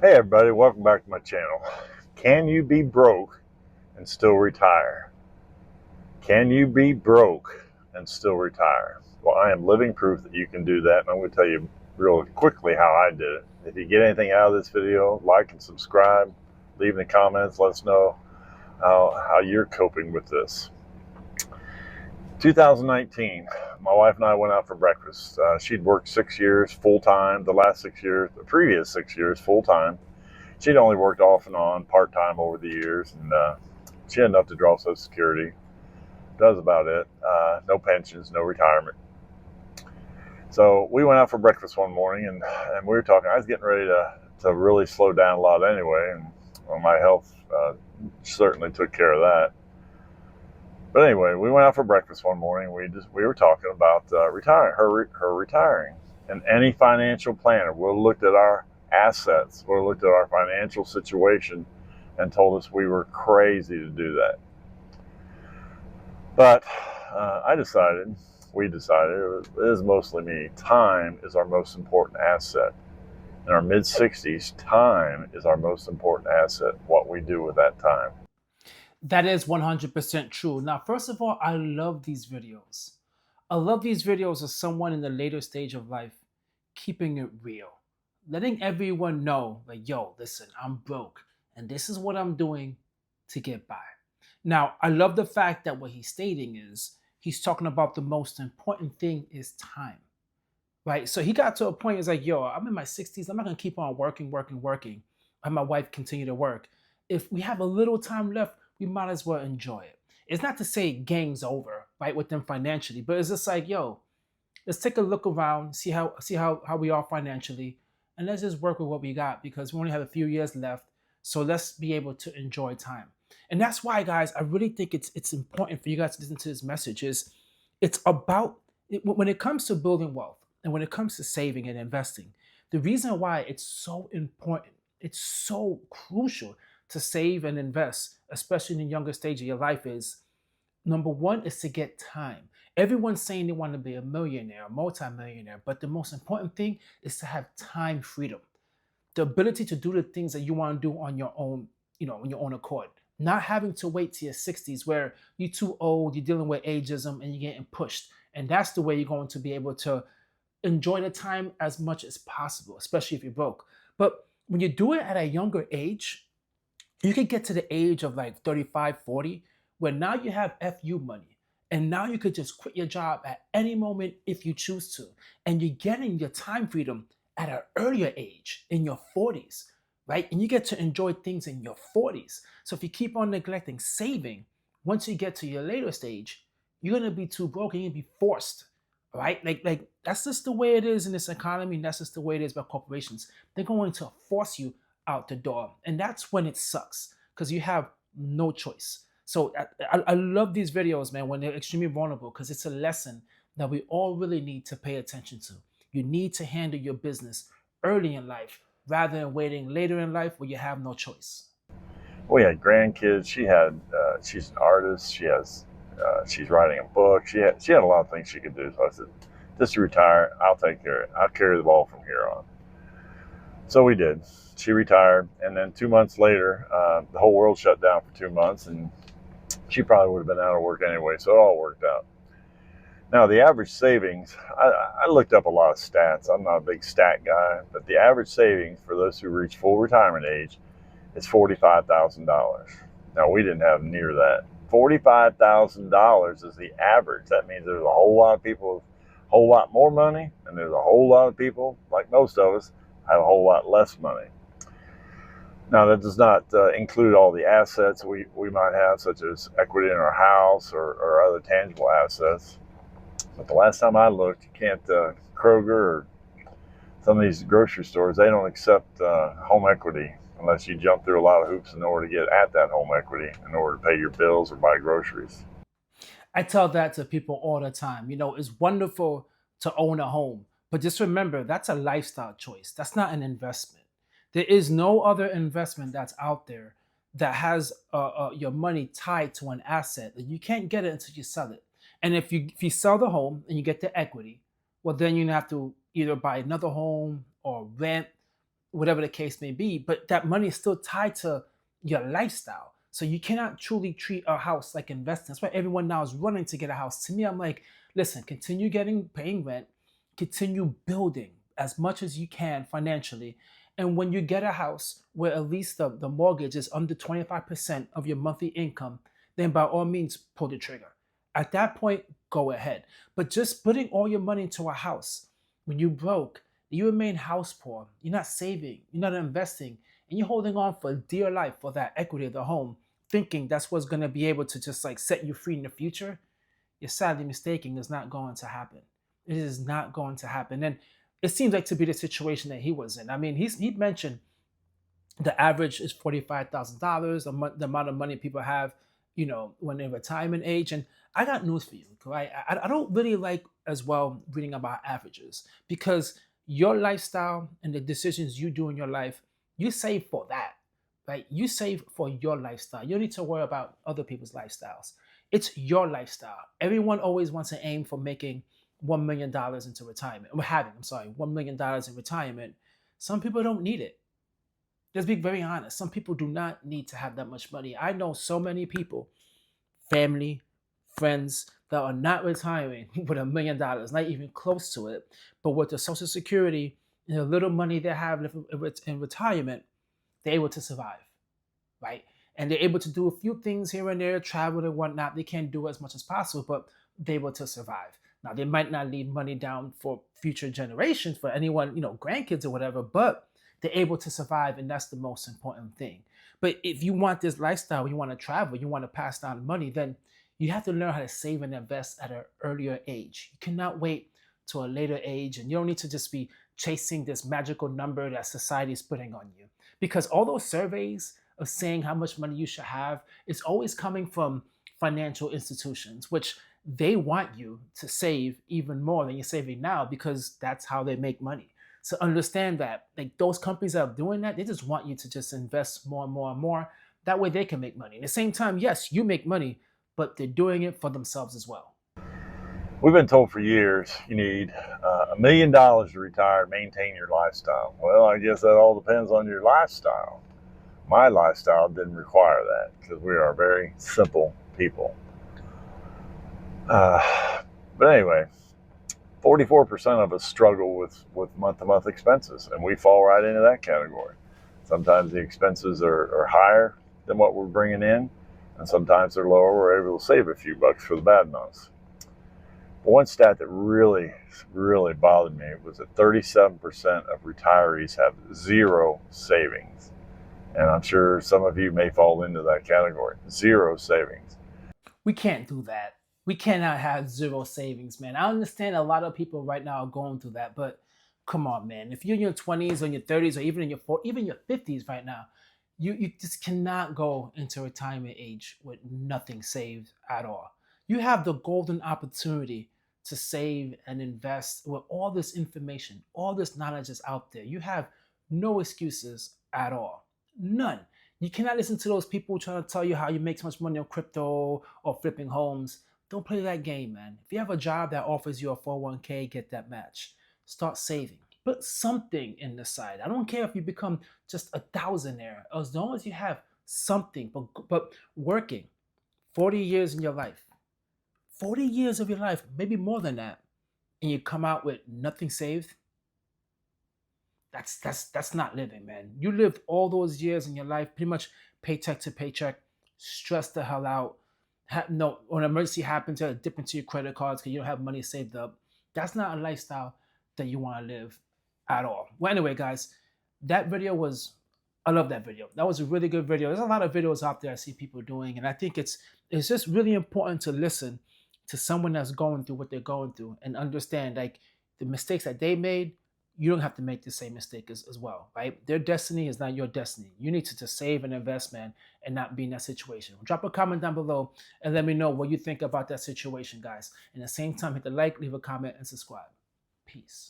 Hey everybody, welcome back to my channel. Can you be broke and still retire? Can you be broke and still retire? Well, I am living proof that you can do that, and I'm going to tell you real quickly how I did it. If you get anything out of this video, like and subscribe, leave in the comments, let us know how you're coping with this. 2019, my wife and I went out for breakfast. She'd worked 6 years full-time, the previous 6 years full-time. She'd only worked off and on part-time over the years, and she had enough to draw Social Security. That was about it. No pensions, no retirement. So we went out for breakfast one morning, and we were talking. I was getting ready to really slow down a lot anyway, and well, my health certainly took care of that. But anyway, we went out for breakfast one morning. We were talking about her retiring, and any financial planner would have looked at our assets, would have looked at our financial situation, and told us we were crazy to do that. But we decided, it was mostly me, time is our most important asset. In our mid 60s, time is our most important asset, what we do with that time. That is 100% true. Now, first of all, I love these videos. I love these videos of someone in the later stage of life keeping it real, letting everyone know, like, yo, listen, I'm broke and this is what I'm doing to get by. Now, I love the fact that what he's stating is he's talking about the most important thing is time, right? So he got to a point, he's like, yo, I'm in my 60s. I'm not going to keep on working, and my wife continue to work. If we have a little time left, we might as well enjoy it. It's not to say game's over, right, with them financially, but it's just like, yo, let's take a look around, see how we are financially, and let's just work with what we got because we only have a few years left. So let's be able to enjoy time. And that's why, guys, I really think it's important for you guys to listen to this message. Is it's about when it comes to building wealth and when it comes to saving and investing, the reason why it's so important, it's so crucial to save and invest, especially in the younger stage of your life, is number one is to get time. Everyone's saying they want to be a millionaire, a multimillionaire, but the most important thing is to have time freedom, the ability to do the things that you want to do on your own, on your own accord. Not having to wait to your 60s where you're too old, you're dealing with ageism, and you're getting pushed. And that's the way you're going to be able to enjoy the time as much as possible, especially if you're broke. But when you do it at a younger age, you can get to the age of like 35, 40, where now you have FU money. And now you could just quit your job at any moment if you choose to. And you're getting your time freedom at an earlier age in your 40s, right? And you get to enjoy things in your 40s. So if you keep on neglecting saving, once you get to your later stage, you're gonna be too broke and you're gonna be forced, right? Like that's just the way it is in this economy, and that's just the way it is by corporations. They're going to force you out the door. And that's when it sucks because you have no choice. So I love these videos, man, when they're extremely vulnerable because it's a lesson that we all really need to pay attention to. You need to handle your business early in life rather than waiting later in life where you have no choice. We had grandkids. She's an artist. She's writing a book. She had a lot of things she could do. So I said, just retire. I'll take care of it. I'll carry the ball from here on. So we did. She retired, and then 2 months later, the whole world shut down for 2 months, and she probably would have been out of work anyway. So it all worked out. Now, the average savings, I looked up a lot of stats. I'm not a big stat guy, but the average savings for those who reach full retirement age is $45,000. Now, we didn't have near that. $45,000 is the average. That means there's a whole lot of people with a whole lot more money, and there's a whole lot of people, like most of us, have a whole lot less money. Now, that does not include all the assets we might have, such as equity in our house or other tangible assets. But the last time I looked, you can't, Kroger or some of these grocery stores, they don't accept home equity unless you jump through a lot of hoops in order to get at that home equity in order to pay your bills or buy groceries. I tell that to people all the time. It's wonderful to own a home, but just remember that's a lifestyle choice. That's not an investment. There is no other investment that's out there that has your money tied to an asset that you can't get it until you sell it. And if you sell the home and you get the equity, well, then you have to either buy another home or rent. whatever the case may be, but that money is still tied to your lifestyle. So you cannot truly treat a house like investing. That's why everyone now is running to get a house. To me, I'm like, listen, continue paying rent, continue building as much as you can financially. And when you get a house where at least the mortgage is under 25% of your monthly income, then by all means pull the trigger. At that point, go ahead. But just putting all your money into a house when you broke, you remain house poor. You're not saving, you're not investing, and you're holding on for dear life for that equity of the home, thinking that's what's going to be able to just like set you free in the future. You're sadly mistaken. It's not going to happen. It is not going to happen. And it seems like to be the situation that he was in. I mean, he mentioned the average is $45,000, the amount of money people have, when they're retirement age. And I got news for you, right? I don't really like as well reading about averages because your lifestyle and the decisions you do in your life, you save for that, right? You save for your lifestyle. You don't need to worry about other people's lifestyles. It's your lifestyle. Everyone always wants to aim for making $1 million into retirement. $1 million in retirement. Some people don't need it. Let's be very honest. Some people do not need to have that much money. I know so many people, family, friends, that are not retiring with $1 million, not even close to it. But with the Social Security and the little money they have in retirement, they're able to survive, right? And they're able to do a few things here and there, travel and whatnot. They can't do as much as possible, but they're able to survive. Now, they might not leave money down for future generations, for anyone, grandkids or whatever, but they're able to survive, and that's the most important thing. But if you want this lifestyle, you want to travel, you want to pass down money, then you have to learn how to save and invest at an earlier age. You cannot wait to a later age, and you don't need to just be chasing this magical number that society is putting on you. Because all those surveys of saying how much money you should have is always coming from financial institutions, which they want you to save even more than you're saving now because that's how they make money. So understand that like those companies that are doing that, they just want you to just invest more and more and more. That way they can make money. At the same time, yes, you make money, but they're doing it for themselves as well. We've been told for years you need $1 million to retire and maintain your lifestyle. Well, I guess that all depends on your lifestyle. My lifestyle didn't require that because we are very simple people. But anyway, 44% of us struggle with month-to-month expenses, and we fall right into that category. Sometimes the expenses are higher than what we're bringing in, and sometimes they're lower. We're able to save a few bucks for the bad months. But one stat that really, really bothered me was that 37% of retirees have zero savings. And I'm sure some of you may fall into that category. Zero savings. We can't do that. We cannot have zero savings, man. I understand a lot of people right now are going through that, but come on, man. If you're in your 20s or in your 30s or even in your 40s, even your 50s right now, you just cannot go into retirement age with nothing saved at all. You have the golden opportunity to save and invest with all this information, all this knowledge is out there. You have no excuses at all. None. You cannot listen to those people trying to tell you how you make so much money on crypto or flipping homes. Don't play that game, man. If you have a job that offers you a 401k, get that match. Start saving. Put something in the side. I don't care if you become just a thousandaire, as long as you have something, but working 40 years in your life, 40 years of your life, maybe more than that, and you come out with nothing saved, that's not living, man. You lived all those years in your life pretty much paycheck to paycheck, stressed the hell out. No, when an emergency happens, you have to dip into your credit cards because you don't have money saved up. That's not a lifestyle that you want to live at all. Well, anyway, guys, that video was I love that video. That was a really good video. There's a lot of videos out there I see people doing, and I think it's just really important to listen to someone that's going through what they're going through and understand like the mistakes that they made. You don't have to make the same mistake as well, right? Their destiny is not your destiny. You need to just save and invest, man, and not be in that situation. Drop a comment down below and let me know what you think about that situation, guys. And at the same time, hit the like, leave a comment, and subscribe. Peace.